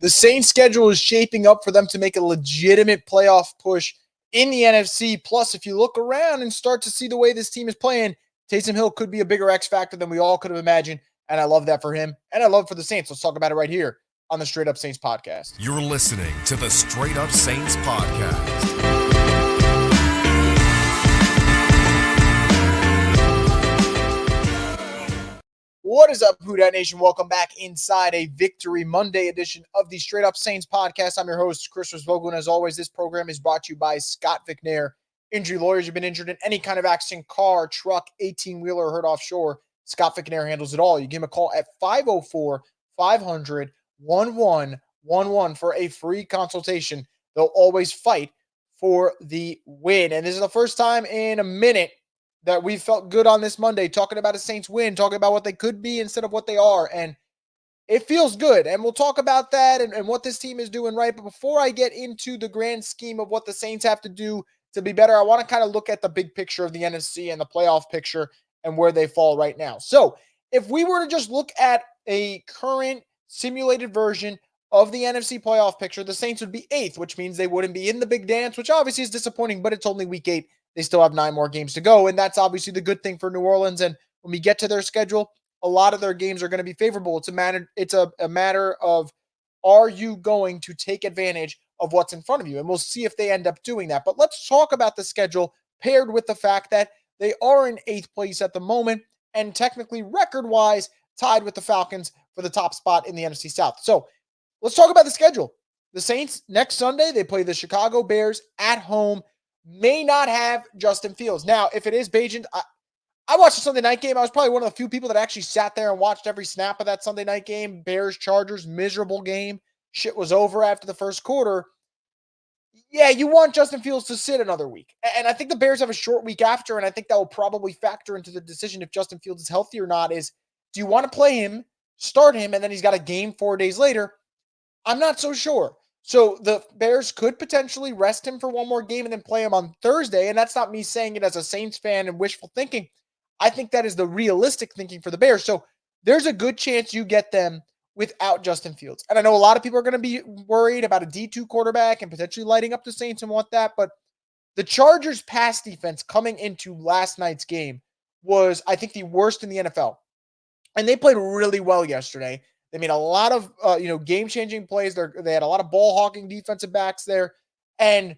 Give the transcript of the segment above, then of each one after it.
The Saints schedule is shaping up for them to make a legitimate playoff push in the NFC. Plus, if you look around and start to see the way this team is playing, Taysom Hill could be a bigger X factor than we all could have imagined. And I love that for him. And I love for the Saints. Let's talk about it right here on the Straight Up Saints podcast. You're listening to the Straight Up Saints podcast. What is up, Who Dat Nation? Welcome back inside a Victory Monday edition of the Straight Up Saints podcast. I'm your host, Chris Vogel, and as always, this program is brought to you by Scott McNair. Injury lawyers. You've been injured in any kind of accident, car, truck, 18-wheeler, or hurt offshore. Scott McNair handles it all. You give him a call at 504-500-1111 for a free consultation. They'll always fight for the win. And this is the first time in a minute that we felt good on this Monday, talking about a Saints win, talking about what they could be instead of what they are. And it feels good. And we'll talk about that and what this team is doing right. But before I get into the grand scheme of what the Saints have to do to be better, I want to kind of look at the big picture of the NFC and the playoff picture and where they fall right now. So if we were to just look at a current simulated version of the NFC playoff picture, the Saints would be 8th, which means they wouldn't be in the big dance, which obviously is disappointing, but it's only week 8. They still have 9 more games to go, and that's obviously the good thing for New Orleans. And when we get to their schedule, a lot of their games are going to be favorable. It's a matter of, are you going to take advantage of what's in front of you? And we'll see if they end up doing that. But let's talk about the schedule paired with the fact that they are in 8th place at the moment and technically record-wise tied with the Falcons for the top spot in the NFC South. So let's talk about the schedule. The Saints, next Sunday, they play the Chicago Bears at home. May not have Justin Fields. Now, if it is Bagent, I watched the Sunday night game. I was probably one of the few people that actually sat there and watched every snap of that Sunday night game. Bears-Chargers, miserable game. Shit was over after the first quarter. Yeah, you want Justin Fields to sit another week. And I think the Bears have a short week after, and I think that will probably factor into the decision if Justin Fields is healthy or not, is do you want to play him, start him, and then he's got a game 4 days later? I'm not so sure. So the Bears could potentially rest him for one more game and then play him on Thursday. And that's not me saying it as a Saints fan and wishful thinking. I think that is the realistic thinking for the Bears. So there's a good chance you get them without Justin Fields. And I know a lot of people are going to be worried about a D2 quarterback and potentially lighting up the Saints and want that. But the Chargers' pass defense coming into last night's game was, I think, the worst in the NFL. And they played really well yesterday. They made a lot of game-changing plays. They had a lot of ball-hawking defensive backs there. And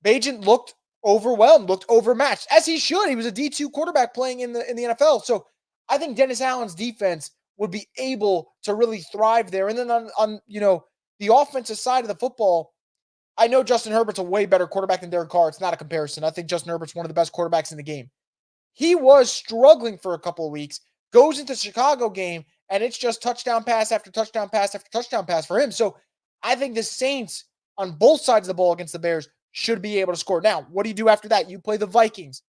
Bagent looked overwhelmed, looked overmatched, as he should. He was a D2 quarterback playing in the NFL. So I think Dennis Allen's defense would be able to really thrive there. And then on the offensive side of the football, I know Justin Herbert's a way better quarterback than Derek Carr. It's not a comparison. I think Justin Herbert's one of the best quarterbacks in the game. He was struggling for a couple of weeks, goes into the Chicago game, and it's just touchdown pass after touchdown pass after touchdown pass for him. So I think the Saints on both sides of the ball against the Bears should be able to score. Now, what do you do after that? You play the Vikings.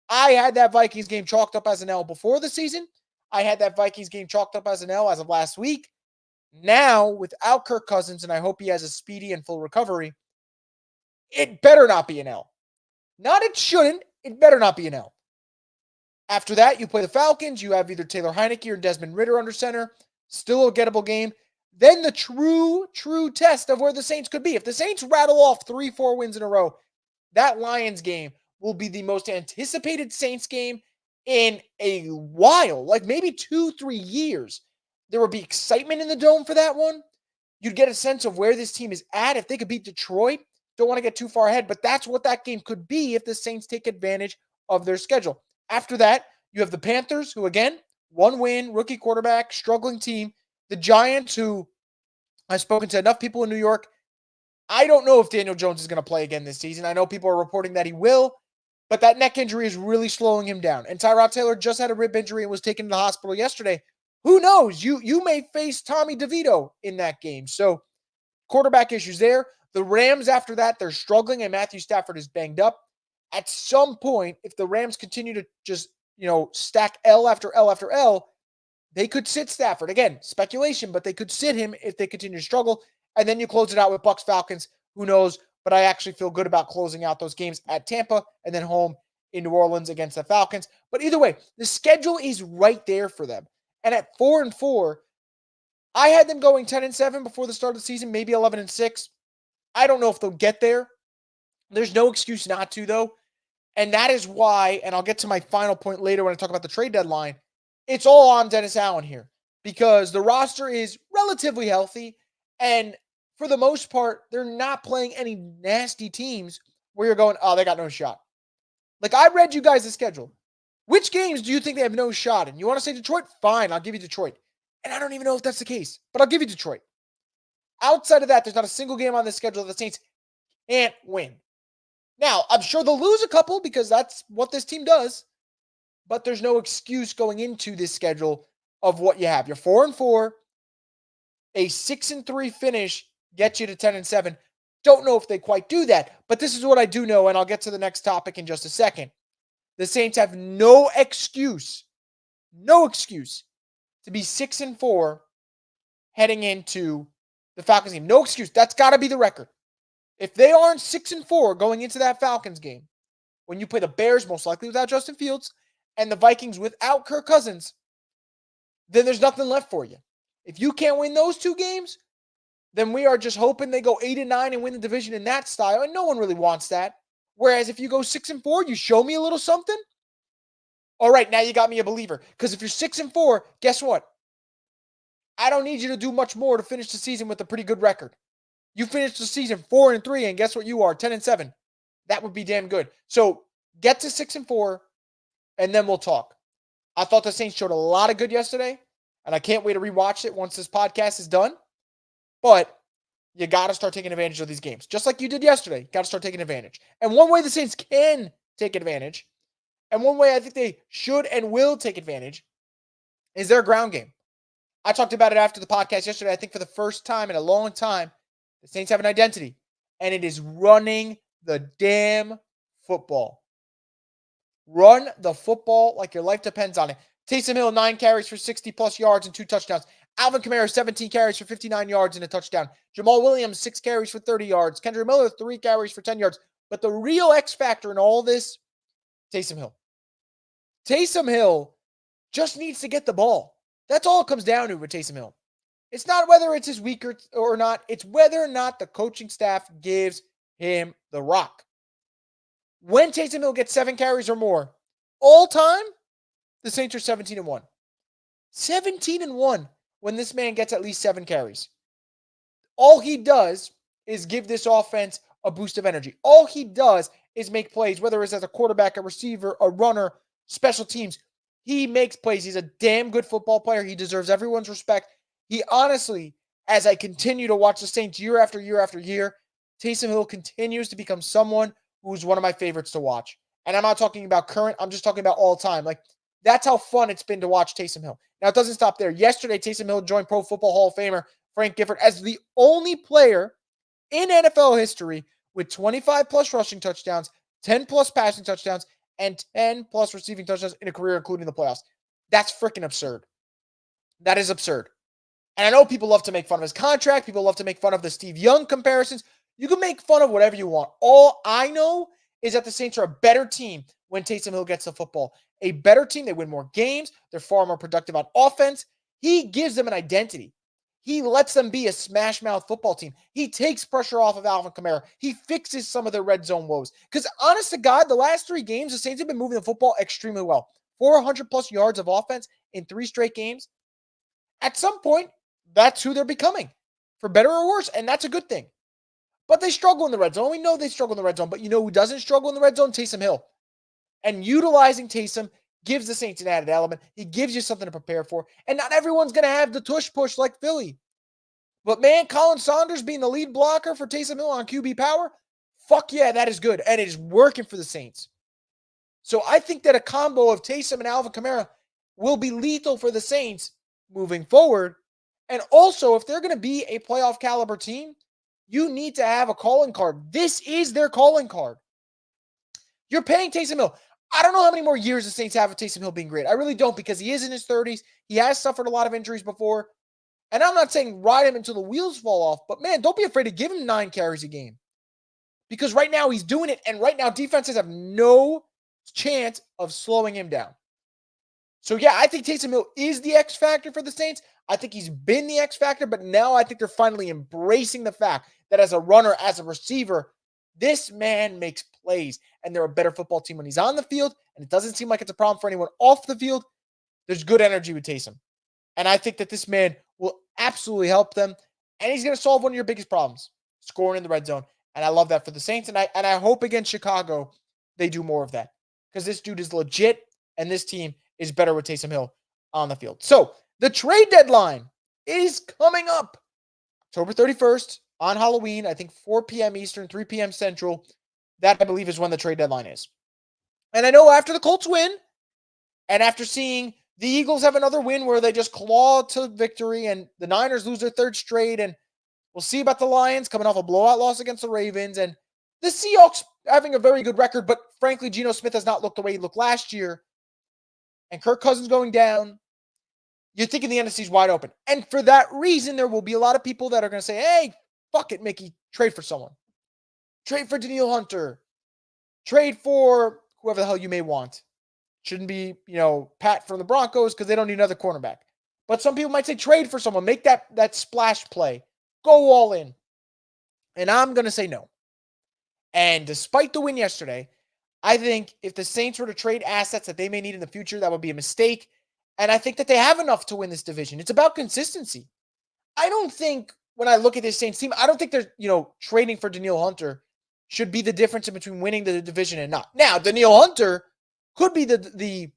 I had that Vikings game chalked up as an L before the season. I had that Vikings game chalked up as an L as of last week. Now, without Kirk Cousins, and I hope he has a speedy and full recovery, it better not be an L. Not it shouldn't. It better not be an L. After that, you play the Falcons. You have either Taylor Heineke or Desmond Ridder under center. Still a gettable game. Then the true test of where the Saints could be. If the Saints rattle off 3-4 wins in a row, that Lions game will be the most anticipated Saints game in a while, like maybe 2-3 years. There would be excitement in the Dome for that one. You'd get a sense of where this team is at. If they could beat Detroit, don't want to get too far ahead, but that's what that game could be if the Saints take advantage of their schedule. After that, you have the Panthers, who, again, 1 win, rookie quarterback, struggling team. The Giants, who I've spoken to enough people in New York. I don't know if Daniel Jones is going to play again this season. I know people are reporting that he will, but that neck injury is really slowing him down. And Tyrod Taylor just had a rib injury and was taken to the hospital yesterday. Who knows? You may face Tommy DeVito in that game. So quarterback issues there. The Rams, after that, they're struggling, and Matthew Stafford is banged up. At some point, if the Rams continue to just, stack L after L after L, they could sit Stafford. Again, speculation, but they could sit him if they continue to struggle. And then you close it out with Bucs Falcons. Who knows? But I actually feel good about closing out those games at Tampa and then home in New Orleans against the Falcons. But either way, the schedule is right there for them. And at 4-4, I had them going 10-7 before the start of the season, maybe 11-6. I don't know if they'll get there. There's no excuse not to, though. And that is why, and I'll get to my final point later when I talk about the trade deadline, it's all on Dennis Allen here because the roster is relatively healthy. And for the most part, they're not playing any nasty teams where you're going, oh, they got no shot. Like, I read you guys the schedule. Which games do you think they have no shot in? You want to say Detroit? Fine, I'll give you Detroit. And I don't even know if that's the case, but I'll give you Detroit. Outside of that, there's not a single game on the schedule that the Saints can't win. Now, I'm sure they'll lose a couple because that's what this team does, but there's no excuse going into this schedule of what you have. You're 4-4, a 6-3 finish gets you to 10-7. Don't know if they quite do that, but this is what I do know, and I'll get to the next topic in just a second. The Saints have no excuse to be 6-4 heading into the Falcons game. No excuse. That's got to be the record. If they aren't 6-4 going into that Falcons game, when you play the Bears, most likely without Justin Fields, and the Vikings without Kirk Cousins, then there's nothing left for you. If you can't win those two games, then we are just hoping they go 8-9 and win the division in that style, and no one really wants that. Whereas if you go 6-4, you show me a little something. All right, now you got me a believer. Because if you're 6-4, guess what? I don't need you to do much more to finish the season with a pretty good record. You finish the season 4-3, and guess what you are? 10-7. That would be damn good. So get to 6-4, and then we'll talk. I thought the Saints showed a lot of good yesterday, and I can't wait to rewatch it once this podcast is done. But you got to start taking advantage of these games. Just like you did yesterday, got to start taking advantage. And one way the Saints can take advantage, and one way I think they should and will take advantage, is their ground game. I talked about it after the podcast yesterday. I think for the first time in a long time, the Saints have an identity, and it is running the damn football. Run the football like your life depends on it. Taysom Hill, 9 carries for 60-plus yards and 2 touchdowns. Alvin Kamara, 17 carries for 59 yards and a touchdown. Jamal Williams, 6 carries for 30 yards. Kendra Miller, 3 carries for 10 yards. But the real X factor in all this, Taysom Hill. Taysom Hill just needs to get the ball. That's all it comes down to with Taysom Hill. It's not whether it's his week or not. It's whether or not the coaching staff gives him the rock. When Taysom Hill gets 7 carries or more, all time, the Saints are 17-1. 17-1 when this man gets at least 7 carries. All he does is give this offense a boost of energy. All he does is make plays, whether it's as a quarterback, a receiver, a runner, special teams. He makes plays. He's a damn good football player. He deserves everyone's respect. He honestly, as I continue to watch the Saints year after year after year, Taysom Hill continues to become someone who's one of my favorites to watch. And I'm not talking about current. I'm just talking about all time. Like, that's how fun it's been to watch Taysom Hill. Now, it doesn't stop there. Yesterday, Taysom Hill joined Pro Football Hall of Famer Frank Gifford as the only player in NFL history with 25-plus rushing touchdowns, 10-plus passing touchdowns, and 10-plus receiving touchdowns in a career, including the playoffs. That's freaking absurd. That is absurd. And I know people love to make fun of his contract. People love to make fun of the Steve Young comparisons. You can make fun of whatever you want. All I know is that the Saints are a better team when Taysom Hill gets the football. A better team. They win more games. They're far more productive on offense. He gives them an identity. He lets them be a smash-mouth football team. He takes pressure off of Alvin Kamara. He fixes some of their red zone woes. Because honest to God, the last 3 games, the Saints have been moving the football extremely well. 400-plus yards of offense in 3 straight games. At some point, that's who they're becoming, for better or worse, and that's a good thing. But they struggle in the red zone. We know they struggle in the red zone, but you know who doesn't struggle in the red zone? Taysom Hill. And utilizing Taysom gives the Saints an added element. He gives you something to prepare for. And not everyone's going to have the tush push like Philly. But man, Colin Saunders being the lead blocker for Taysom Hill on QB power, fuck yeah, that is good. And it is working for the Saints. So I think that a combo of Taysom and Alvin Kamara will be lethal for the Saints moving forward. And also, if they're going to be a playoff caliber team, you need to have a calling card. This is their calling card. You're paying Taysom Hill. I don't know how many more years the Saints have of Taysom Hill being great. I really don't, because he is in his 30s. He has suffered a lot of injuries before. And I'm not saying ride him until the wheels fall off, but man, don't be afraid to give him 9 carries a game. Because right now he's doing it, and right now defenses have no chance of slowing him down. So yeah, I think Taysom Hill is the X factor for the Saints. I think he's been the X factor, but now I think they're finally embracing the fact that as a runner, as a receiver, this man makes plays, and they're a better football team when he's on the field, and it doesn't seem like it's a problem for anyone off the field. There's good energy with Taysom. And I think that this man will absolutely help them, and he's going to solve one of your biggest problems, scoring in the red zone. And I love that for the Saints, and I hope against Chicago they do more of that, because this dude is legit, and this team is better with Taysom Hill on the field. So the trade deadline is coming up October 31st on Halloween, I think 4 p.m. Eastern, 3 p.m. Central. That, I believe, is when the trade deadline is. And I know after the Colts win, and after seeing the Eagles have another win where they just claw to victory, and the Niners lose their third straight, and we'll see about the Lions coming off a blowout loss against the Ravens, and the Seahawks having a very good record, but frankly, Geno Smith has not looked the way he looked last year, and Kirk Cousins going down. You're thinking the NFC's wide open. And for that reason, there will be a lot of people that are going to say, hey, fuck it, Mickey, trade for someone. Trade for Danielle Hunter. Trade for whoever the hell you may want. Shouldn't be, Pat from the Broncos, because they don't need another cornerback. But some people might say trade for someone. Make that splash play. Go all in. And I'm going to say no. And despite the win yesterday, I think if the Saints were to trade assets that they may need in the future, that would be a mistake. And I think that they have enough to win this division. It's about consistency. I don't think when I look at this Saints team, I don't think they're, trading for Danielle Hunter should be the difference in between winning the division and not. Now, Danielle Hunter could be the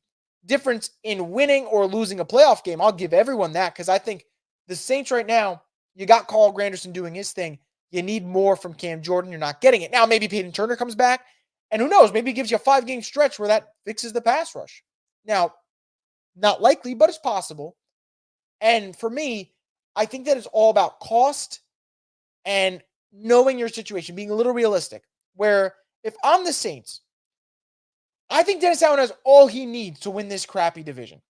difference in winning or losing a playoff game. I'll give everyone that, because I think the Saints right now, you got Carl Granderson doing his thing. You need more from Cam Jordan. You're not getting it. Now, maybe Peyton Turner comes back, and who knows? Maybe he gives you a 5-game stretch where that fixes the pass rush. Now, not likely, but it's possible. And for me, I think that it's all about cost and knowing your situation, being a little realistic, where if I'm the Saints, I think Dennis Allen has all he needs to win this crappy division.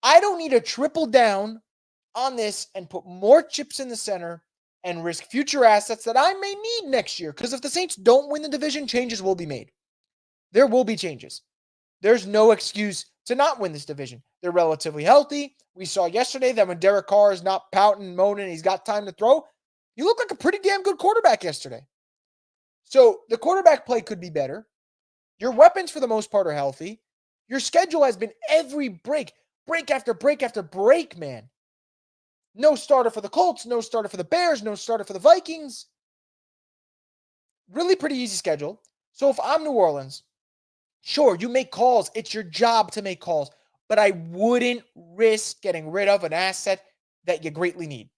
I don't need to triple down on this and put more chips in the center and risk future assets that I may need next year. Because if the Saints don't win the division, changes will be made. There will be changes. There's no excuse to not win this division. They're relatively healthy. We saw yesterday that when Derek Carr is not pouting, moaning, he's got time to throw, you look like a pretty damn good quarterback yesterday. So the quarterback play could be better. Your weapons, for the most part, are healthy. Your schedule has been every break after break after break, man. No starter for the Colts, no starter for the Bears, no starter for the Vikings. Really pretty easy schedule. So if I'm New Orleans, sure, you make calls. It's your job to make calls. But I wouldn't risk getting rid of an asset that you greatly need.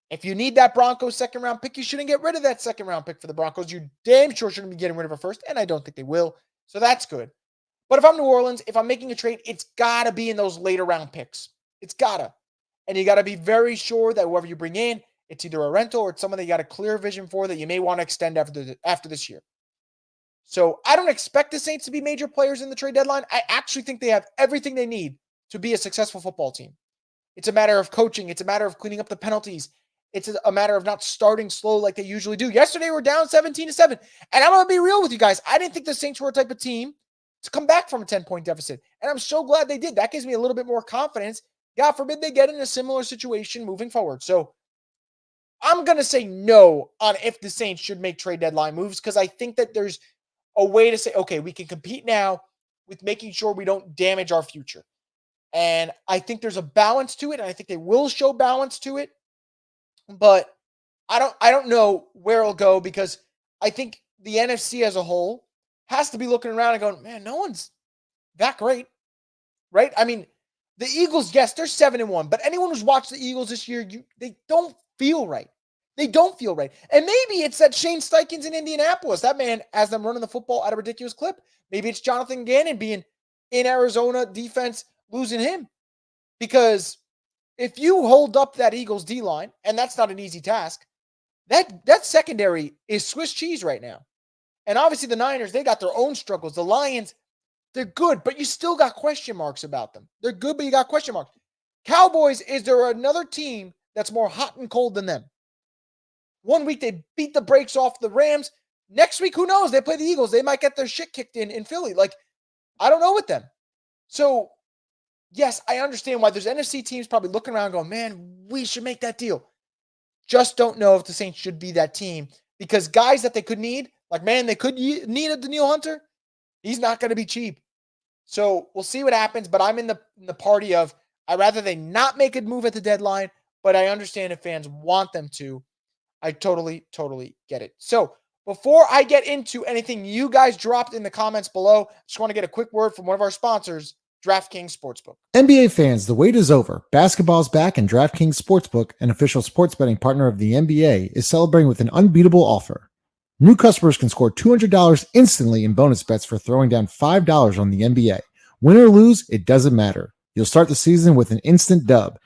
If you need that Broncos second-round pick, you shouldn't get rid of that second-round pick for the Broncos. You damn sure shouldn't be getting rid of it first, and I don't think they will. So that's good. But if I'm New Orleans, if I'm making a trade, it's got to be in those later-round picks. It's got to. And you got to be very sure that whoever you bring in, it's either a rental or it's someone that you got a clear vision for that you may want to extend after this year. So I don't expect the Saints to be major players in the trade deadline. I actually think they have everything they need to be a successful football team. It's a matter of coaching. It's a matter of cleaning up the penalties. It's a matter of not starting slow like they usually do. Yesterday, we're down 17-7. And I'm going to be real with you guys. I didn't think the Saints were a type of team to come back from a 10-point deficit. And I'm so glad they did. That gives me a little bit more confidence. God forbid they get in a similar situation moving forward. So I'm going to say no on if the Saints should make trade deadline moves, because I think that there's a way to say, okay, we can compete now with making sure we don't damage our future. And I think there's a balance to it, and I think they will show balance to it. But I don't know where it'll go, because I think the NFC as a whole has to be looking around and going, man, no one's that great, right? I mean, the Eagles, yes, they're 7-1, but anyone who's watched the Eagles this year, they don't feel right. They don't feel right. And maybe it's that Shane Steichen's in Indianapolis. That man has them running the football at a ridiculous clip. Maybe it's Jonathan Gannon being in Arizona defense, losing him. Because if you hold up that Eagles D-line, and that's not an easy task, that secondary is Swiss cheese right now. And obviously the Niners, they got their own struggles. The Lions, they're good, but you still got question marks about them. They're good, but you got question marks. Cowboys, is there another team that's more hot and cold than them? One week they beat the brakes off the Rams. Next week, who knows? They play the Eagles. They might get their shit kicked in Philly. Like, I don't know with them. So yes, I understand why there's NFC teams probably looking around going, man, we should make that deal. Just don't know if the Saints should be that team because guys that they could need, like, man, they could need a Daniil Hunter. He's not going to be cheap. So we'll see what happens, but I'm in the party of I'd rather they not make a move at the deadline, but I understand if fans want them to. I totally get it. So before I get into anything you guys dropped in the comments below, I just want to get a quick word from one of our sponsors, DraftKings Sportsbook. NBA fans, the wait is over. Basketball's back, and DraftKings Sportsbook, an official sports betting partner of the NBA, is celebrating with an unbeatable offer. New customers can score $200 instantly in bonus bets for throwing down $5 on the NBA. Win or lose, it doesn't matter. You'll start the season with an instant dub.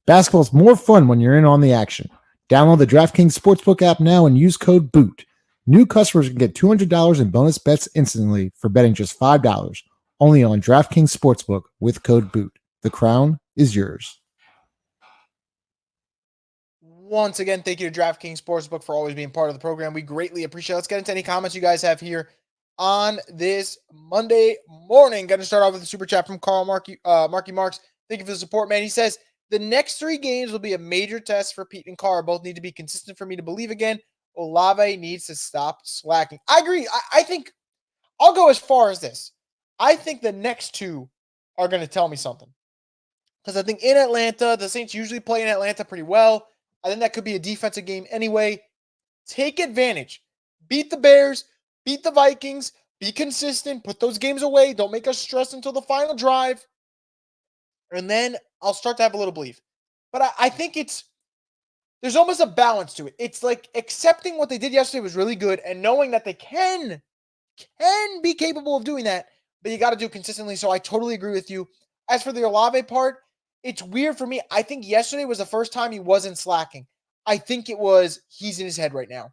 Basketball's more fun when you're in on the action. Download the DraftKings Sportsbook app now and use code BOOT. New customers can get $200 in bonus bets instantly for betting just $5. Only on DraftKings Sportsbook with code BOOT. The crown is yours. Once again, thank you to DraftKings Sportsbook for always being part of the program. We greatly appreciate it. Let's get into any comments you guys have here on this Monday morning. Going to start off with a super chat from Carl Markey Marks. Thank you for the support, man. He says, the next 3 games will be a major test for Pete and Carr. Both need to be consistent for me to believe again. Olave needs to stop slacking. I agree. I think I'll go as far as this. I think the next 2 are going to tell me something. Because I think in Atlanta, the Saints usually play in Atlanta pretty well. I think that could be a defensive game anyway. Take advantage. Beat the Bears. Beat the Vikings. Be consistent. Put those games away. Don't make us stress until the final drive. And then I'll start to have a little belief. But I think there's almost a balance to it. It's like accepting what they did yesterday was really good and knowing that they can be capable of doing that, but you got to do it consistently. So I totally agree with you. As for the Olave part, it's weird for me. I think yesterday was the first time he wasn't slacking. I think it was he's in his head right now.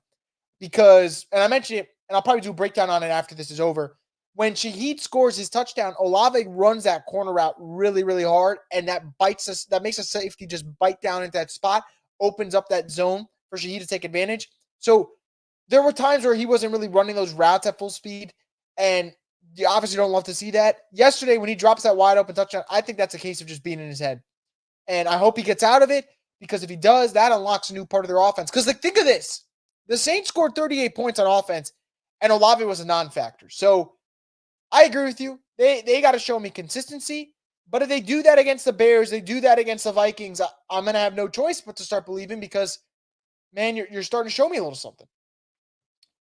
Because, and I mentioned it, and I'll probably do a breakdown on it after this is over. When Shaheed scores his touchdown, Olave runs that corner route really, really hard, and that makes a safety just bite down into that spot, opens up that zone for Shaheed to take advantage. So there were times where he wasn't really running those routes at full speed, and you obviously don't love to see that. Yesterday, when he drops that wide open touchdown, I think that's a case of just being in his head. And I hope he gets out of it, because if he does, that unlocks a new part of their offense. Because think of this. The Saints scored 38 points on offense, and Olave was a non-factor. So I agree with you. They got to show me consistency. But if they do that against the Bears, they do that against the Vikings, I'm going to have no choice but to start believing because, man, you're starting to show me a little something.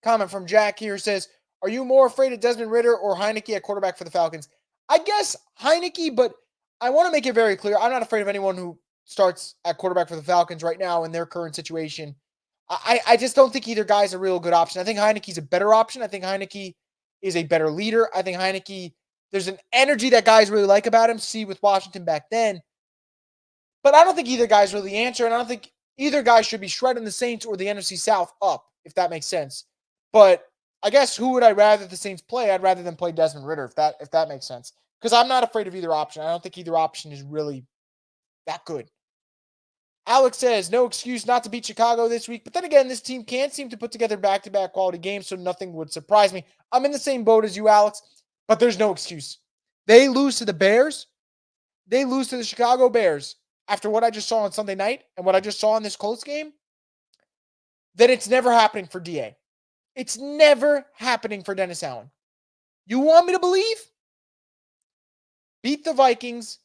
Comment from Jack here says, are you more afraid of Desmond Ridder or Heineke at quarterback for the Falcons? I guess Heineke, but I want to make it very clear. I'm not afraid of anyone who starts at quarterback for the Falcons right now in their current situation. I just don't think either guy is a real good option. I think Heineke's a better option. I think Heineke is a better leader. I think Heineke, there's an energy that guys really like about him. See with Washington back then. But I don't think either guy's really the answer, and I don't think either guy should be shredding the Saints or the NFC South up, if that makes sense. But I guess who would I rather the Saints play? I'd rather them play Desmond Ridder, if that makes sense. Because I'm not afraid of either option. I don't think either option is really that good. Alex says, no excuse not to beat Chicago this week. But then again, this team can't seem to put together back-to-back quality games, so nothing would surprise me. I'm in the same boat as you, Alex, but there's no excuse. They lose to the Bears. They lose to the Chicago Bears after what I just saw on Sunday night and what I just saw in this Colts game. Then it's never happening for DA. It's never happening for Dennis Allen. You want me to believe? Beat the Vikings.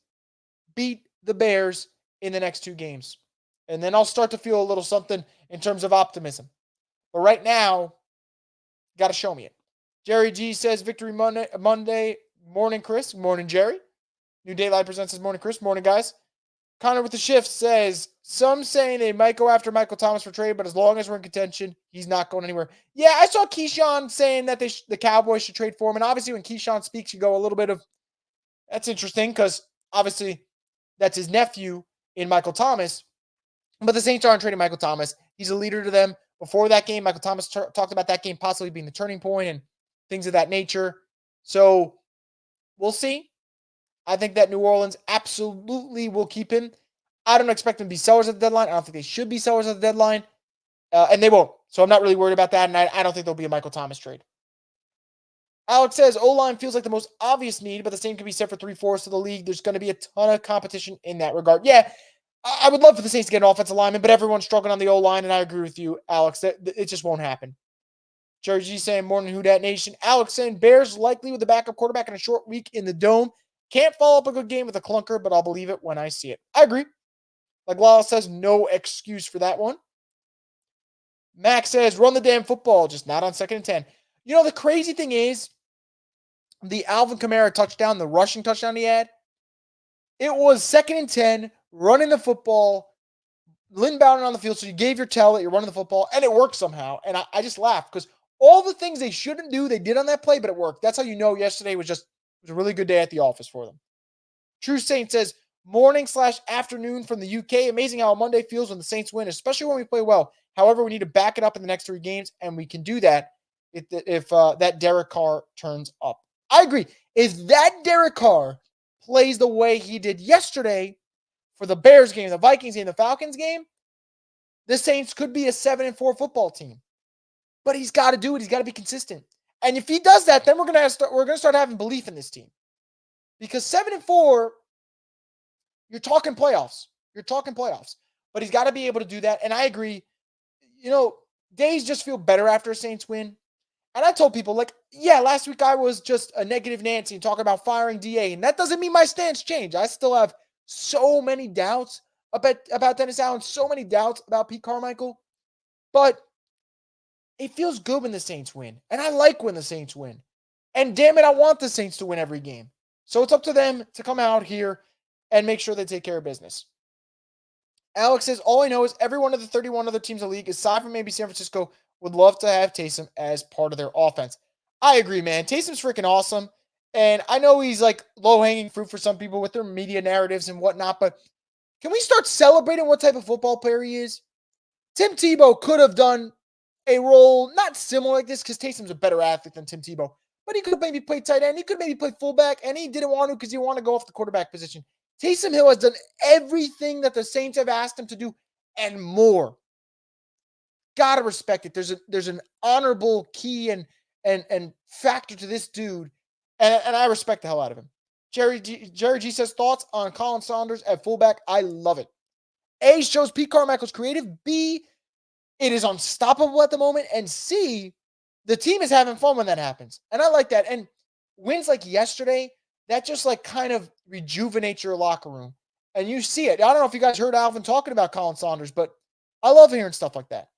Beat the Bears in the next 2 games. And then I'll start to feel a little something in terms of optimism. But right now, you got to show me it. Jerry G says, Victory Monday. Morning, Chris. Morning, Jerry. New Daylight presents his morning, Chris. Morning, guys. Connor with the shift says, some saying they might go after Michael Thomas for trade, but as long as we're in contention, he's not going anywhere. Yeah, I saw Keyshawn saying that the Cowboys should trade for him. And obviously when Keyshawn speaks, you go a little bit of, that's interesting because obviously that's his nephew in Michael Thomas. But the Saints aren't trading Michael Thomas. He's a leader to them. Before that game, Michael Thomas talked about that game possibly being the turning point and things of that nature. So we'll see. I think that New Orleans absolutely will keep him. I don't expect them to be sellers at the deadline. I don't think they should be sellers at the deadline. And they won't. So I'm not really worried about that. And I don't think there'll be a Michael Thomas trade. Alex says O-line feels like the most obvious need, but the same can be said for 3/4 of the league. There's going to be a ton of competition in that regard. Yeah, I would love for the Saints to get an offensive lineman, but everyone's struggling on the O-line, and I agree with you, Alex. That it just won't happen. Jerry G saying morning Who Dat Nation. Alex saying Bears likely with the backup quarterback in a short week in the dome. Can't follow up a good game with a clunker, but I'll believe it when I see it. I agree. Like Lala says, no excuse for that one. Max says, run the damn football, just not on 2nd and 10. You know, the crazy thing is, the Alvin Kamara touchdown, the rushing touchdown he had, it was 2nd and 10, running the football, Lynn Bowden on the field, so you gave your tell that you're running the football, and it worked somehow. And I just laughed because all the things they shouldn't do, they did on that play, but it worked. That's how you know yesterday was a really good day at the office for them. True Saint says, morning/afternoon from the UK. Amazing how Monday feels when the Saints win, especially when we play well. However, we need to back it up in the next 3 games, and we can do that if that Derek Carr turns up. I agree. If that Derek Carr plays the way he did yesterday for the Bears game, the Vikings game, the Falcons game, the Saints could be a 7-4 football team. But he's got to do it. He's got to be consistent. And if he does that, then we're going to start having belief in this team. Because 7-4, you're talking playoffs. But he's got to be able to do that. And I agree. You know, days just feel better after a Saints win. And I told people, like, yeah, last week I was just a negative Nancy and talking about firing DA. And that doesn't mean my stance changed. I still have so many doubts about Dennis Allen, so many doubts about Pete Carmichael. But it feels good when the Saints win. And I like when the Saints win. And damn it, I want the Saints to win every game. So it's up to them to come out here and make sure they take care of business. Alex says, all I know is every one of the 31 other teams in the league, aside from maybe San Francisco, would love to have Taysom as part of their offense. I agree, man. Taysom's freaking awesome. And I know he's like low-hanging fruit for some people with their media narratives and whatnot, but can we start celebrating what type of football player he is? Tim Tebow could have done a role not similar like this because Taysom's a better athlete than Tim Tebow, but he could have maybe played tight end. He could maybe play fullback, and he didn't want to because he wanted to go off the quarterback position. Taysom Hill has done everything that the Saints have asked him to do and more. Gotta respect it. There's an honorable key and factor to this dude, and I respect the hell out of him. Jerry G says thoughts on Colin Saunders at fullback. I love it. A, shows Pete Carmichael's creative. B, it is unstoppable at the moment. And C, the team is having fun when that happens. And I like that. And wins like yesterday, that just like kind of rejuvenates your locker room. And you see it. I don't know if you guys heard Alvin talking about Colin Saunders, but I love hearing stuff like that.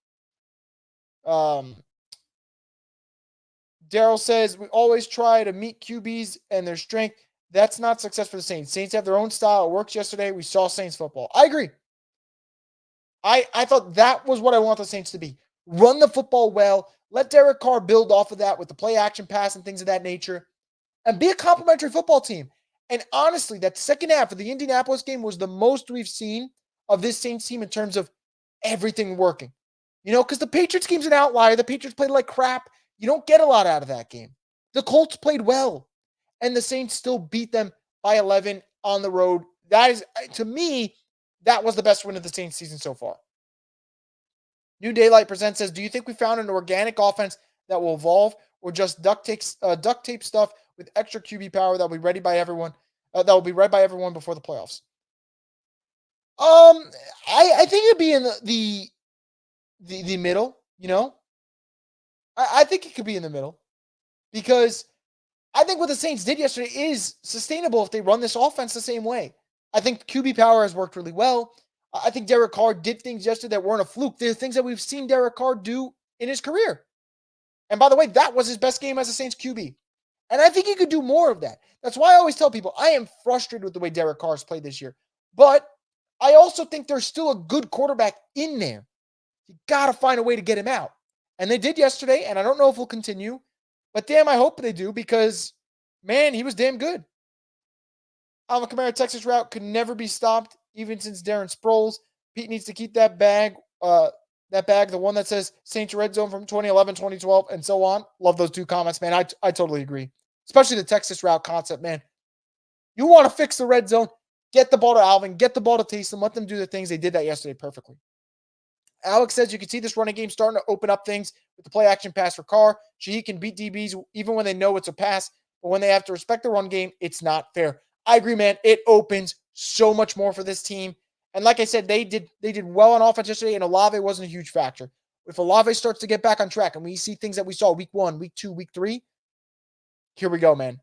Daryl says, we always try to meet QBs and their strength. That's not success for the Saints. Saints have their own style. It works yesterday. We saw Saints football. I agree. I thought that was what I want the Saints to be. Run the football well. Let Derek Carr build off of that with the play action pass and things of that nature. And be a complimentary football team. And honestly, that second half of the Indianapolis game was the most we've seen of this Saints team in terms of everything working. You know, because the Patriots game's an outlier. The Patriots played like crap. You don't get a lot out of that game. The Colts played well. And the Saints still beat them by 11 on the road. That is, to me, that was the best win of the Saints season so far. New Daylight Presents says, do you think we found an organic offense that will evolve or just duct tape stuff with extra QB power that will be ready by everyone? That will be read by everyone before the playoffs. I think it'd be in the middle. You know, I think it could be in the middle because I think what the Saints did yesterday is sustainable if they run this offense the same way. I think QB power has worked really well. I think Derek Carr did things yesterday that weren't a fluke. They're things that we've seen Derek Carr do in his career. And by the way, that was his best game as a Saints QB. And I think he could do more of that. That's why I always tell people I am frustrated with the way Derek Carr has played this year. But I also think there's still a good quarterback in there. You got to find a way to get him out. And they did yesterday, and I don't know if he'll continue. But damn, I hope they do because, man, he was damn good. Alvin Kamara Texas route could never be stopped, even since Darren Sproles. Pete needs to keep that bag, the one that says Saints Red Zone from 2011, 2012, and so on. Love those 2 comments, man. I totally agree. Especially the Texas route concept, man. You want to fix the red zone, get the ball to Alvin, get the ball to Taysom, let them do the things. They did that yesterday perfectly. Alex says you can see this running game starting to open up things with the play action pass for Carr. Shaheed can beat DBs even when they know it's a pass, but when they have to respect the run game, it's not fair. I agree, man. It opens so much more for this team. And like I said, they did well on offense yesterday, and Olave wasn't a huge factor. If Olave starts to get back on track and we see things that we saw week 1, week 2, week 3, here we go, man.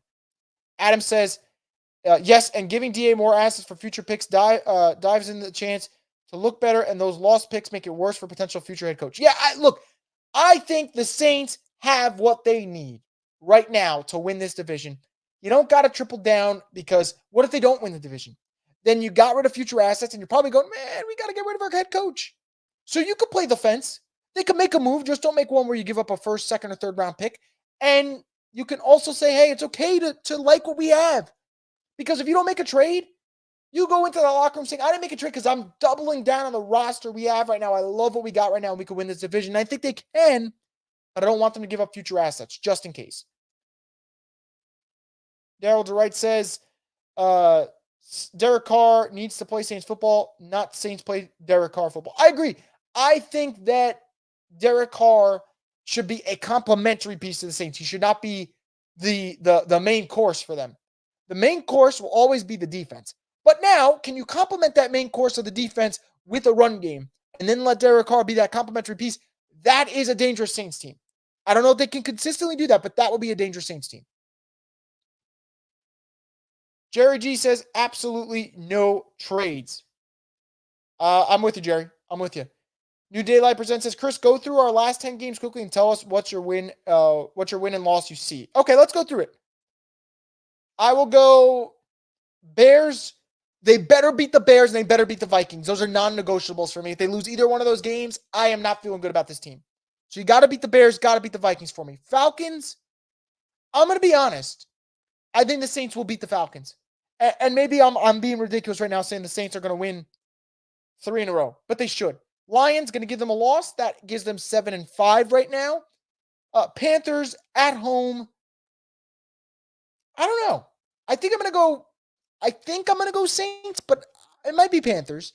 Adam says, yes, and giving DA more assets for future picks dives in the chance to look better, and those lost picks make it worse for potential future head coach. Yeah, I think the Saints have what they need right now to win this division. You don't got to triple down, because what if they don't win the division? Then you got rid of future assets, and you're probably going, man, we got to get rid of our head coach. So you could play the fence. They could make a move. Just don't make one where you give up a first, second, or third round pick. And you can also say, hey, it's okay to like what we have. Because if you don't make a trade, you go into the locker room saying, I didn't make a trade because I'm doubling down on the roster we have right now. I love what we got right now, and we could win this division. I think they can, but I don't want them to give up future assets, just in case. Daryl DeWright says, Derek Carr needs to play Saints football, not Saints play Derek Carr football. I agree. I think that Derek Carr should be a complementary piece to the Saints. He should not be the main course for them. The main course will always be the defense. But now, can you complement that main course of the defense with a run game and then let Derek Carr be that complementary piece? That is a dangerous Saints team. I don't know if they can consistently do that, but that will be a dangerous Saints team. Jerry G says, absolutely no trades. I'm with you, Jerry. I'm with you. New Daylight Presents says, Chris, go through our last 10 games quickly and tell us what's your win and loss you see. Okay, let's go through it. I will go Bears. They better beat the Bears and they better beat the Vikings. Those are non-negotiables for me. If they lose either one of those games, I am not feeling good about this team. So you got to beat the Bears, got to beat the Vikings for me. Falcons, I'm going to be honest. I think the Saints will beat the Falcons. And maybe I'm being ridiculous right now saying the Saints are going to win 3 in a row, but they should. Lions, going to give them a loss. That gives them 7-5 right now. Panthers at home. I don't know. I think I'm going to go Saints, but it might be Panthers.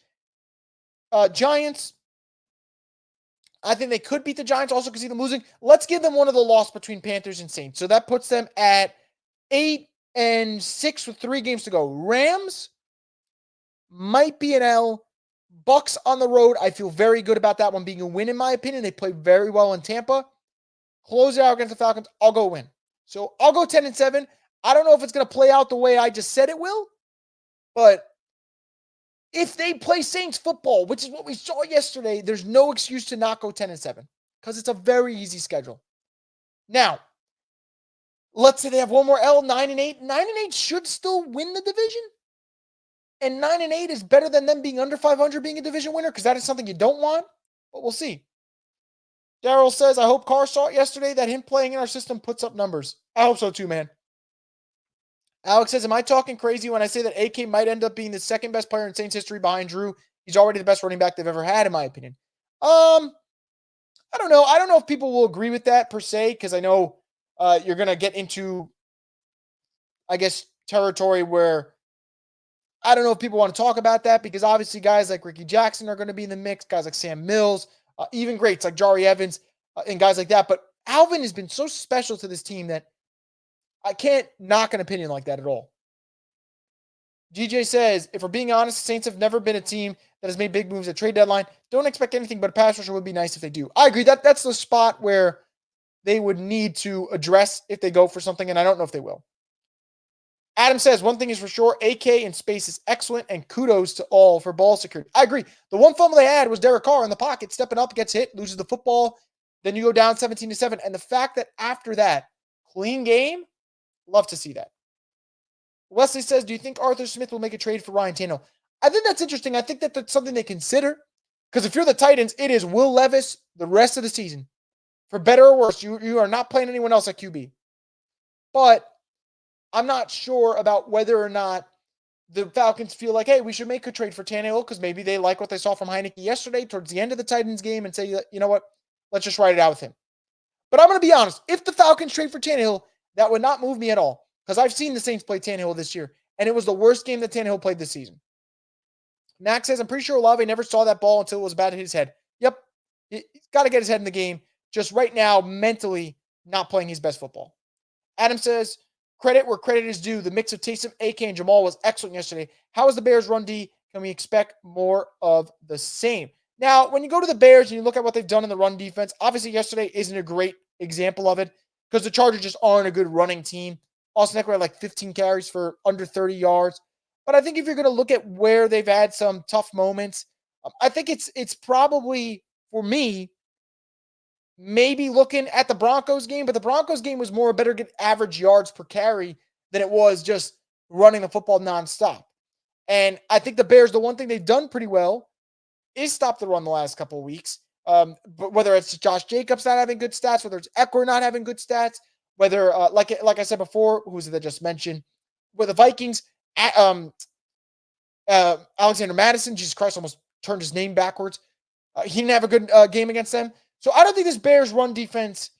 Giants. I think they could beat the Giants. Also could see them losing. Let's give them one of the loss between Panthers and Saints. So that puts them at 8-6 with 3 games to go. Rams might be an L. Bucks on the road. I feel very good about that one being a win, in my opinion. They played very well in Tampa. Close it out against the Falcons. I'll go win. So I'll go 10-7. I don't know if it's going to play out the way I just said it will, but if they play Saints football, which is what we saw yesterday, there's no excuse to not go 10-7 because it's a very easy schedule. Now, let's say they have one more L, 9-8. 9-8 should still win the division. And 9-8 is better than them being under 500 being a division winner, because that is something you don't want, but we'll see. Daryl says, I hope Carr saw it yesterday that him playing in our system puts up numbers. I hope so too, man. Alex says, am I talking crazy when I say that AK might end up being the second best player in Saints history behind Drew? He's already the best running back they've ever had, in my opinion. I don't know. I don't know if people will agree with that per se, because I know you're going to get into, I guess, territory where I don't know if people want to talk about that, because obviously guys like Ricky Jackson are going to be in the mix, guys like Sam Mills, even greats like Jari Evans and guys like that. But Alvin has been so special to this team that I can't knock an opinion like that at all. DJ says, if we're being honest, the Saints have never been a team that has made big moves at trade deadline. Don't expect anything but a pass rusher would be nice if they do. I agree. That's the spot where they would need to address if they go for something, and I don't know if they will. Adam says, one thing is for sure, AK in space is excellent, and kudos to all for ball security. I agree. The one fumble they had was Derek Carr in the pocket, stepping up, gets hit, loses the football, then you go down 17-7. And the fact that after that, clean game, love to see that. Wesley says, do you think Arthur Smith will make a trade for Ryan Tannehill? I think that's interesting. I think that that's something they consider. Because if you're the Titans, it is Will Levis the rest of the season. For better or worse, you are not playing anyone else at QB. But I'm not sure about whether or not the Falcons feel like, hey, we should make a trade for Tannehill, because maybe they like what they saw from Heineke yesterday towards the end of the Titans game and say, you know what, let's just write it out with him. But I'm going to be honest. If the Falcons trade for Tannehill, that would not move me at all, because I've seen the Saints play Tannehill this year, and it was the worst game that Tannehill played this season. Max says, I'm pretty sure Olave never saw that ball until it was about to hit his head. Yep. He's got to get his head in the game. Just right now, mentally not playing his best football. Adam says, credit where credit is due. The mix of Taysom, AK, and Jamal was excellent yesterday. How is the Bears run D? Can we expect more of the same? Now, when you go to the Bears and you look at what they've done in the run defense, obviously yesterday isn't a great example of it because the Chargers just aren't a good running team. Austin Eckler had like 15 carries for under 30 yards. But I think if you're going to look at where they've had some tough moments, I think it's probably, for me, maybe looking at the Broncos game, but the Broncos game was more better get average yards per carry than it was just running the football nonstop. And I think the Bears, the one thing they've done pretty well is stop the run the last couple of weeks. But whether it's Josh Jacobs not having good stats, whether it's Eckler not having good stats, whether like I said before, who's it that just mentioned, with the Vikings, Alexander Madison, Jesus Christ, almost turned his name backwards. He didn't have a good game against them. So I don't think this Bears run defense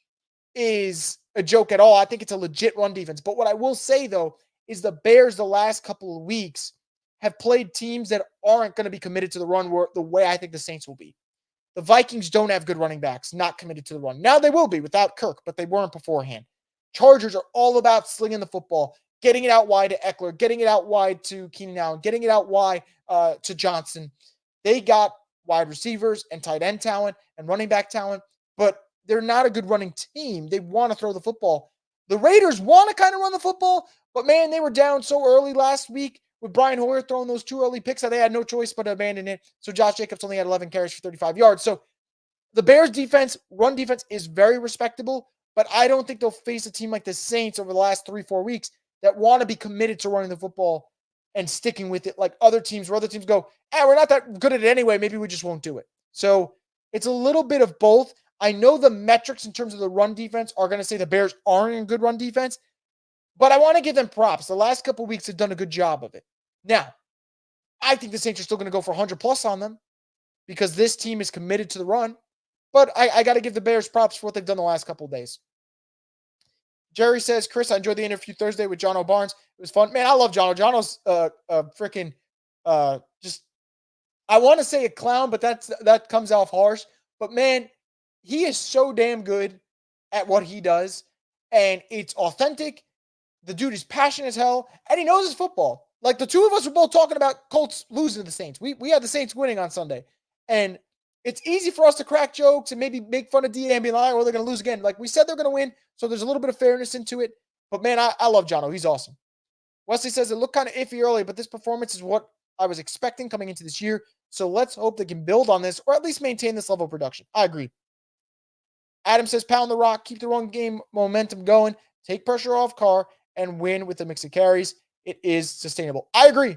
is a joke at all. I think it's a legit run defense. But what I will say, though, is the Bears the last couple of weeks have played teams that aren't going to be committed to the run the way I think the Saints will be. The Vikings don't have good running backs, not committed to the run. Now they will be without Kirk, but they weren't beforehand. Chargers are all about slinging the football, getting it out wide to Eckler, getting it out wide to Keenan Allen, getting it out wide to Johnson. They got wide receivers and tight end talent and running back talent, but they're not a good running team. They want to throw the football. The Raiders want to kind of run the football, but man, they were down so early last week with Brian Hoyer throwing those 2 early picks that they had no choice but to abandon it. So Josh Jacobs only had 11 carries for 35 yards. So the Bears defense, run defense is very respectable, but I don't think they'll face a team like the Saints over the last 3-4 weeks that want to be committed to running the football and sticking with it like other teams, where other teams go, we're not that good at it anyway. Maybe we just won't do it. So it's a little bit of both. I know the metrics in terms of the run defense are going to say the Bears aren't a good run defense, but I want to give them props. The last couple of weeks have done a good job of it. Now, I think the Saints are still going to go for 100 plus on them because this team is committed to the run, but I got to give the Bears props for what they've done the last couple of days. Jerry says, Chris, I enjoyed the interview Thursday with John O'Barnes. It was fun. Man, I love John. John's freaking just, I want to say a clown, but that comes off harsh. But man, he is so damn good at what he does. And it's authentic. The dude is passionate as hell. And he knows his football. Like the two of us were both talking about Colts losing to the Saints. We had the Saints winning on Sunday. And it's easy for us to crack jokes and maybe make fun of DA and be like, they're going to lose again. Like we said, they're going to win. So there's a little bit of fairness into it. But man, I love Jono. He's awesome. Wesley says it looked kind of iffy early, but this performance is what I was expecting coming into this year. So let's hope they can build on this or at least maintain this level of production. I agree. Adam says, pound the rock, keep the run game momentum going, take pressure off Carr, and win with the mix of carries. It is sustainable. I agree.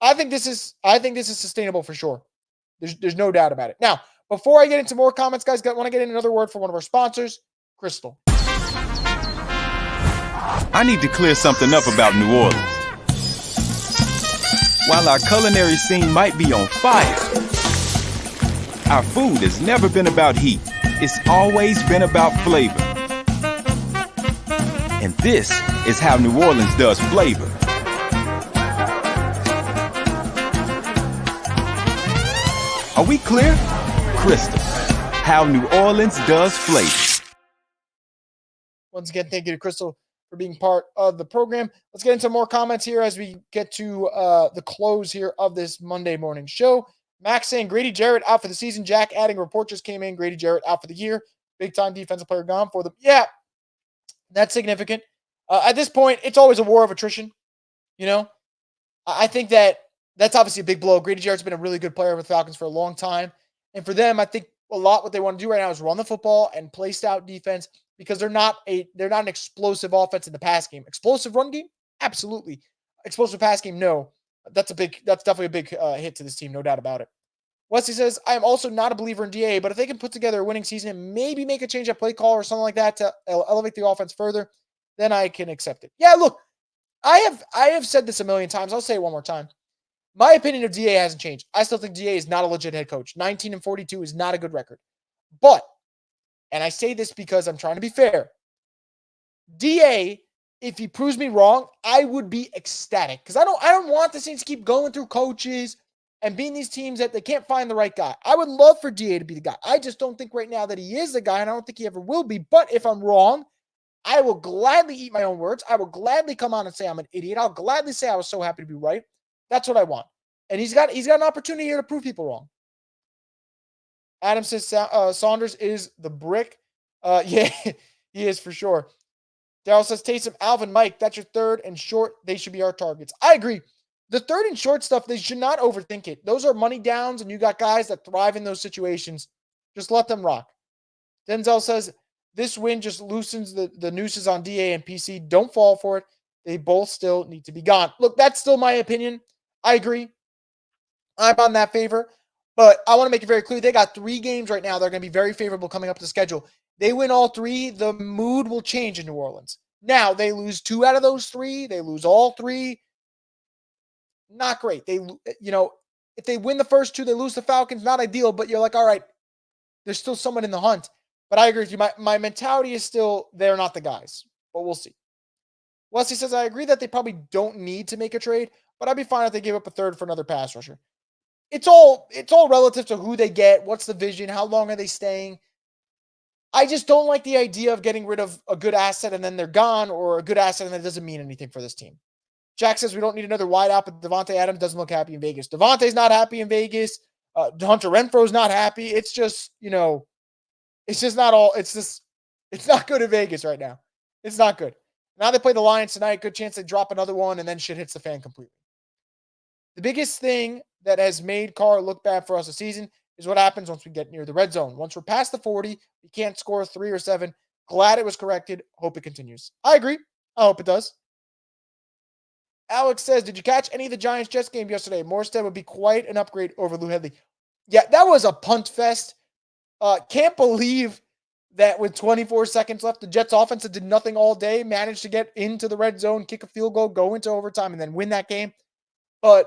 I think this is sustainable for sure. There's no doubt about it. Now, before I get into more comments, guys, I want to get in another word from one of our sponsors, Crystal. I need to clear something up about New Orleans. While our culinary scene might be on fire, our food has never been about heat. It's always been about flavor. And this is how New Orleans does flavor. Are we clear? Crystal. How New Orleans does flavor. Once again, thank you to Crystal for being part of the program. Let's get into more comments here as we get to the close here of this Monday morning show. Max saying Grady Jarrett out for the season. Jack adding report just came in. Grady Jarrett out for the year. Big time defensive player gone for them. Yeah, that's significant. At this point, it's always a war of attrition. You know, I think that's obviously a big blow. Grady Jarrett's been a really good player with the Falcons for a long time. And for them, I think a lot what they want to do right now is run the football and play stout defense because they're not an explosive offense in the pass game. Explosive run game? Absolutely. Explosive pass game? No. That's definitely a big hit to this team, no doubt about it. Wesley says, I am also not a believer in DA, but if they can put together a winning season and maybe make a change at play call or something like that to elevate the offense further, then I can accept it. Yeah, look, I have said this a million times. I'll say it one more time. My opinion of DA hasn't changed. I still think DA is not a legit head coach. 19-42 is not a good record. But, and I say this because I'm trying to be fair, DA, if he proves me wrong, I would be ecstatic because I don't want the Saints to keep going through coaches and being these teams that they can't find the right guy. I would love for DA to be the guy. I just don't think right now that he is the guy, and I don't think he ever will be. But if I'm wrong, I will gladly eat my own words. I will gladly come on and say I'm an idiot. I'll gladly say I was so happy to be right. That's what I want. And he's got an opportunity here to prove people wrong. Adam says Saunders is the brick. Yeah, he is for sure. Daryl says Taysom, Alvin, Mike, that's your third and short. They should be our targets. I agree. The third and short stuff, they should not overthink it. Those are money downs, and you got guys that thrive in those situations. Just let them rock. Denzel says, this win just loosens the nooses on DA and PC. Don't fall for it. They both still need to be gone. Look, that's still my opinion. I agree. I'm on that favor. But I want to make it very clear. They got 3 games right now that are going to be very favorable coming up the schedule. They win all 3, the mood will change in New Orleans. Now, they lose 2 out of those 3. They lose all 3. Not great. They, if they win the first 2, they lose the Falcons. Not ideal, but you're like, all right, there's still someone in the hunt. But I agree with you. My mentality is still they're not the guys, but we'll see. Wesley says, I agree that they probably don't need to make a trade, but I'd be fine if they gave up a third for another pass rusher. It's all relative to who they get, what's the vision, how long are they staying. I just don't like the idea of getting rid of a good asset and then they're gone, or a good asset and that doesn't mean anything for this team. Jack says we don't need another wideout, but Devontae Adams doesn't look happy in Vegas. Devontae's not happy in Vegas. Hunter Renfro's not happy. It's just, it's just not all. It's not good in Vegas right now. It's not good. Now they play the Lions tonight. Good chance they drop another one, and then shit hits the fan completely. The biggest thing that has made Carr look bad for us this season is what happens once we get near the red zone. Once we're past the 40, we can't score 3 or 7. Glad it was corrected. Hope it continues. I agree. I hope it does. Alex says, did you catch any of the Giants-Jets game yesterday? Morstead would be quite an upgrade over Lou Hedley. Yeah, that was a punt fest. Can't believe that with 24 seconds left, the Jets offense that did nothing all day managed to get into the red zone, kick a field goal, go into overtime, and then win that game. But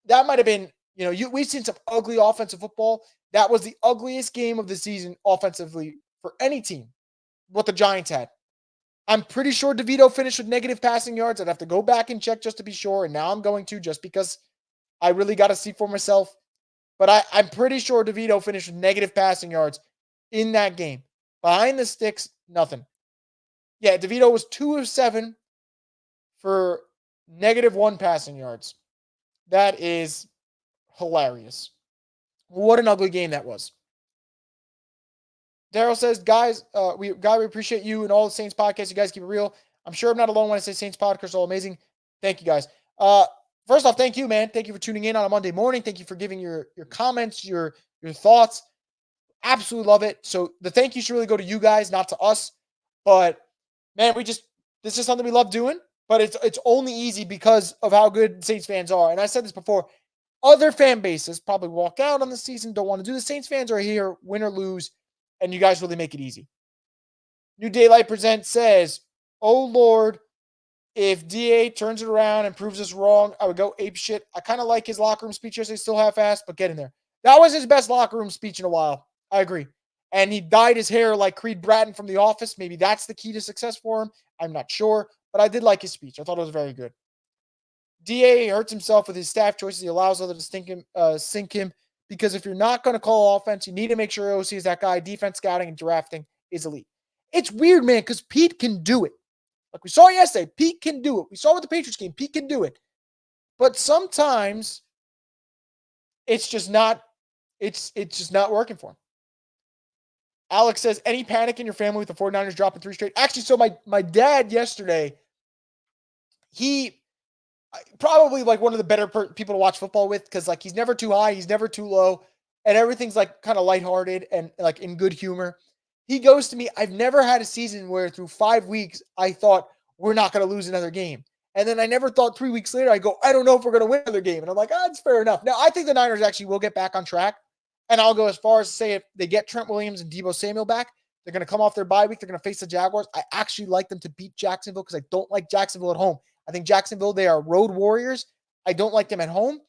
that might have been, we've seen some ugly offensive football. That was the ugliest game of the season offensively for any team, what the Giants had. I'm pretty sure DeVito finished with negative passing yards. I'd have to go back and check just to be sure, and now I'm going to just because I really got to see for myself. But I'm pretty sure DeVito finished with negative passing yards in that game. Behind the sticks, nothing. Yeah, DeVito was 2 of 7 for -1 passing yards. That is hilarious. What an ugly game that was. Daryl says, guys, we appreciate you and all the Saints podcasts. You guys keep it real. I'm sure I'm not alone when I say Saints podcasts are all amazing. Thank you, guys. First off, thank you, man. Thank you for tuning in on a Monday morning. Thank you for giving your comments, your thoughts. Absolutely love it. So the thank you should really go to you guys, not to us. But man, this is something we love doing. But it's only easy because of how good Saints fans are. And I said this before. Other fan bases probably walk out on the season, don't want to do the Saints fans are here, win or lose, and you guys really make it easy. New Daylight Presents says, oh Lord, if DA turns it around and proves us wrong, I would go ape shit. I kind of like his locker room speech yesterday, still half-assed, but get in there. That was his best locker room speech in a while. I agree. And he dyed his hair like Creed Bratton from The Office. Maybe that's the key to success for him. I'm not sure, but I did like his speech. I thought it was very good. DA hurts himself with his staff choices. He allows others to sink him because if you're not going to call offense, you need to make sure OC is that guy. Defense scouting and drafting is elite. It's weird, man, because Pete can do it. Like we saw yesterday, Pete can do it. We saw with the Patriots game, Pete can do it. But sometimes it's just not working for him. Alex says, any panic in your family with the 49ers dropping 3 straight? Actually, so my dad yesterday, he probably like one of the better people to watch football with because like he's never too high, he's never too low, and everything's like kind of lighthearted and like in good humor. He goes to me, I've never had a season where through 5 weeks I thought we're not going to lose another game. And then I never thought 3 weeks later, I go, I don't know if we're going to win another game. And I'm like, that's fair enough. Now, I think the Niners actually will get back on track. And I'll go as far as to say if they get Trent Williams and Deebo Samuel back, they're going to come off their bye week. They're going to face the Jaguars. I actually like them to beat Jacksonville because I don't like Jacksonville at home. I think Jacksonville, they are road warriors. I don't like them at home.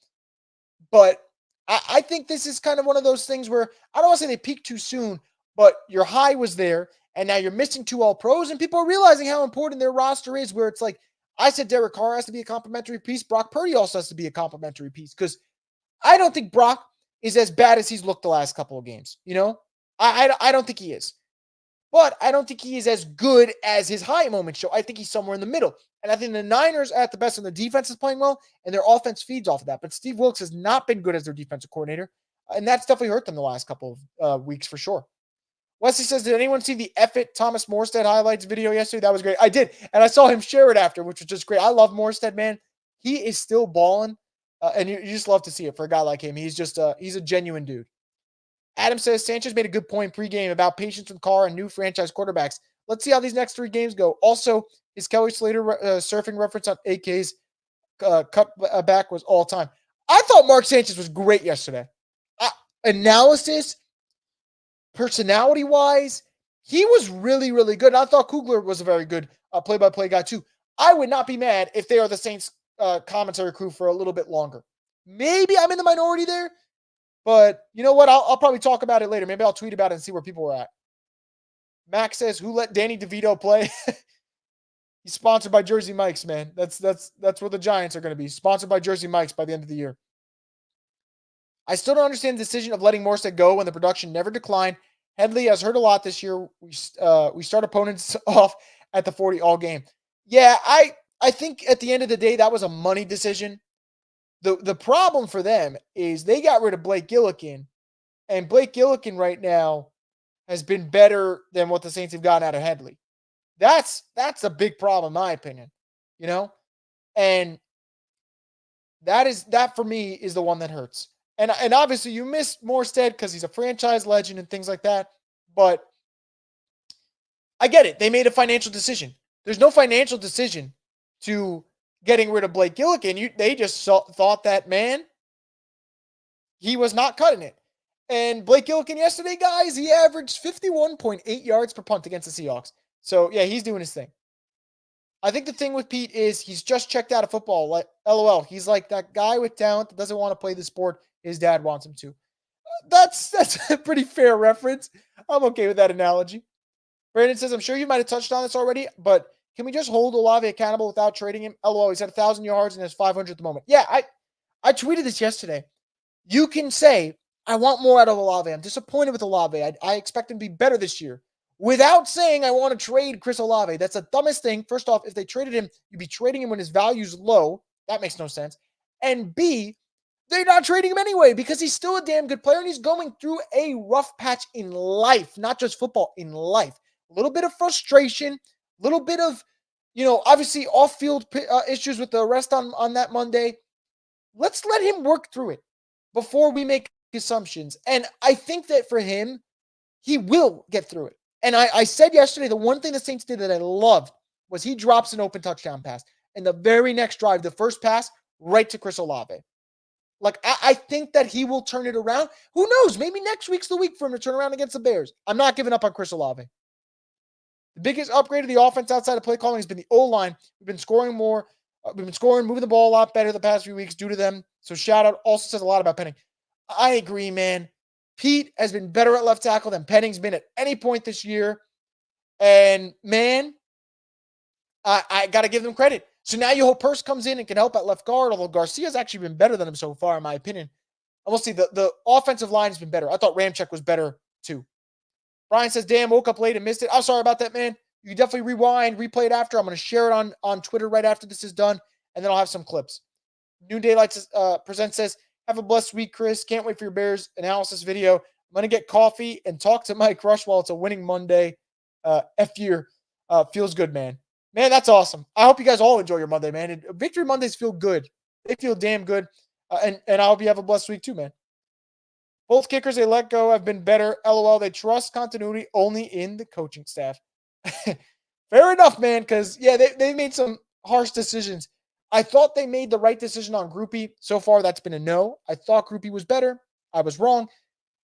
But I think this is kind of one of those things where I don't want to say they peaked too soon, but your high was there, and now you're missing 2 All-Pros, and people are realizing how important their roster is, where it's like, I said Derek Carr has to be a complimentary piece. Brock Purdy also has to be a complimentary piece because I don't think Brock is as bad as he's looked the last couple of games. I don't think he is. But I don't think he is as good as his high moment show. I think he's somewhere in the middle. And I think the Niners are at the best when the defense is playing well and their offense feeds off of that. But Steve Wilkes has not been good as their defensive coordinator. And that's definitely hurt them the last couple of weeks for sure. Wesley says, did anyone see the F It Thomas Morstead highlights video yesterday? That was great. I did. And I saw him share it after, which was just great. I love Morstead, man. He is still balling. And you just love to see it for a guy like him. He's just he's a genuine dude. Adam says, Sanchez made a good point pregame about patience with Carr and new franchise quarterbacks. Let's see how these next 3 games go. Also, his Kelly Slater surfing reference on AK's cutback was all time. I thought Mark Sanchez was great yesterday. Analysis, personality-wise, he was really, really good. And I thought Kugler was a very good play-by-play guy too. I would not be mad if they are the Saints commentary crew for a little bit longer. Maybe I'm in the minority there. But you know what? I'll probably talk about it later. Maybe I'll tweet about it and see where people were at. Max says, who let Danny DeVito play? He's sponsored by Jersey Mike's, man. That's where the Giants are going to be. Sponsored by Jersey Mike's by the end of the year. I still don't understand the decision of letting Morstead go when the production never declined. Headley has heard a lot this year. We start opponents off at the 40 all game. Yeah, I think at the end of the day, that was a money decision. The problem for them is they got rid of Blake Gillikin, and Blake Gillikin right now has been better than what the Saints have gotten out of Headley. That's a big problem, in my opinion, and that for me is the one that hurts. And obviously you miss Morstead because he's a franchise legend and things like that, but I get it. They made a financial decision. There's no financial decision to getting rid of Blake Gillikin. They just thought that, man, he was not cutting it. And Blake Gillikin yesterday, guys, he averaged 51.8 yards per punt against the Seahawks. So, yeah, he's doing his thing. I think the thing with Pete is he's just checked out of football. Like, LOL. He's like that guy with talent that doesn't want to play the sport his dad wants him to. That's a pretty fair reference. I'm okay with that analogy. Brandon says, I'm sure you might have touched on this already, but can we just hold Olave accountable without trading him? LOL, he's at 1,000 yards and has 500 at the moment. Yeah, I tweeted this yesterday. You can say, I want more out of Olave. I'm disappointed with Olave. I expect him to be better this year. Without saying I want to trade Chris Olave. That's the dumbest thing. First off, if they traded him, you'd be trading him when his value's low. That makes no sense. And B, they're not trading him anyway because he's still a damn good player and he's going through a rough patch in life, not just football, in life. A little bit of frustration, a little bit of, obviously off-field issues with the arrest on that Monday. Let's let him work through it before we make assumptions. And I think that for him, he will get through it. And I said yesterday, the one thing the Saints did that I loved was he drops an open touchdown pass. And the very next drive, the first pass, right to Chris Olave. Like, I think that he will turn it around. Who knows? Maybe next week's the week for him to turn around against the Bears. I'm not giving up on Chris Olave. The biggest upgrade of the offense outside of play calling has been the O-line. We've been scoring more. We've been scoring, moving the ball a lot better the past few weeks due to them. So shout out. Also says a lot about Penning. I agree, man. Pete has been better at left tackle than Penning's been at any point this year. And, man, I got to give them credit. So now you hope Purse comes in and can help at left guard, although Garcia's actually been better than him so far, in my opinion. And we'll see. The offensive line has been better. I thought Ramczyk was better, too. Brian says, damn, woke up late and missed it. I'm sorry about that, man. You can definitely rewind, replay it after. I'm going to share it on Twitter right after this is done, and then I'll have some clips. New Daylight Presents says, have a blessed week, Chris. Can't wait for your Bears analysis video. I'm going to get coffee and talk to Mike Rush while it's a winning Monday. F-year. Feels good, man. Man, that's awesome. I hope you guys all enjoy your Monday, man. Victory Mondays feel good. They feel damn good. And I hope you have a blessed week too, man. Both kickers they let go have been better. LOL, they trust continuity only in the coaching staff. Fair enough, man, because, yeah, they made some harsh decisions. I thought they made the right decision on Groupie. So far, that's been a no. I thought Groupie was better. I was wrong.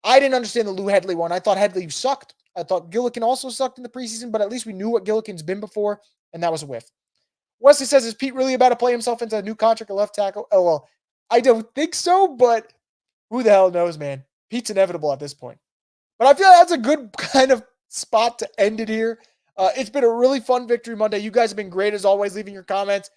I didn't understand the Lou Headley one. I thought Headley sucked. I thought Gillikin also sucked in the preseason, but at least we knew what Gillikin's been before, and that was a whiff. Wesley says, is Pete really about to play himself into a new contract at left tackle? Oh, well, I don't think so, but who the hell knows, man? Pete's inevitable at this point. But I feel like that's a good kind of spot to end it here. It's been a really fun Victory Monday. You guys have been great as always, leaving your comments.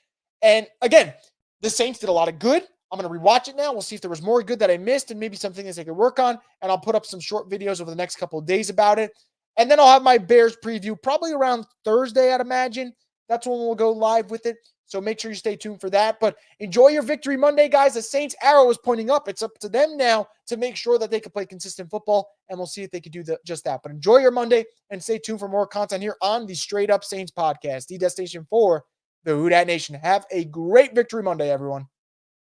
And again, the Saints did a lot of good. I'm going to rewatch it now. We'll see if there was more good that I missed and maybe some things I could work on. And I'll put up some short videos over the next couple of days about it. And then I'll have my Bears preview probably around Thursday, I'd imagine. That's when we'll go live with it. So make sure you stay tuned for that. But enjoy your victory Monday, guys. The Saints arrow is pointing up. It's up to them now to make sure that they can play consistent football. And we'll see if they can do just that. But enjoy your Monday and stay tuned for more content here on the Straight Up Saints podcast, the destination for the Who Dat Nation. Have a great victory Monday, everyone.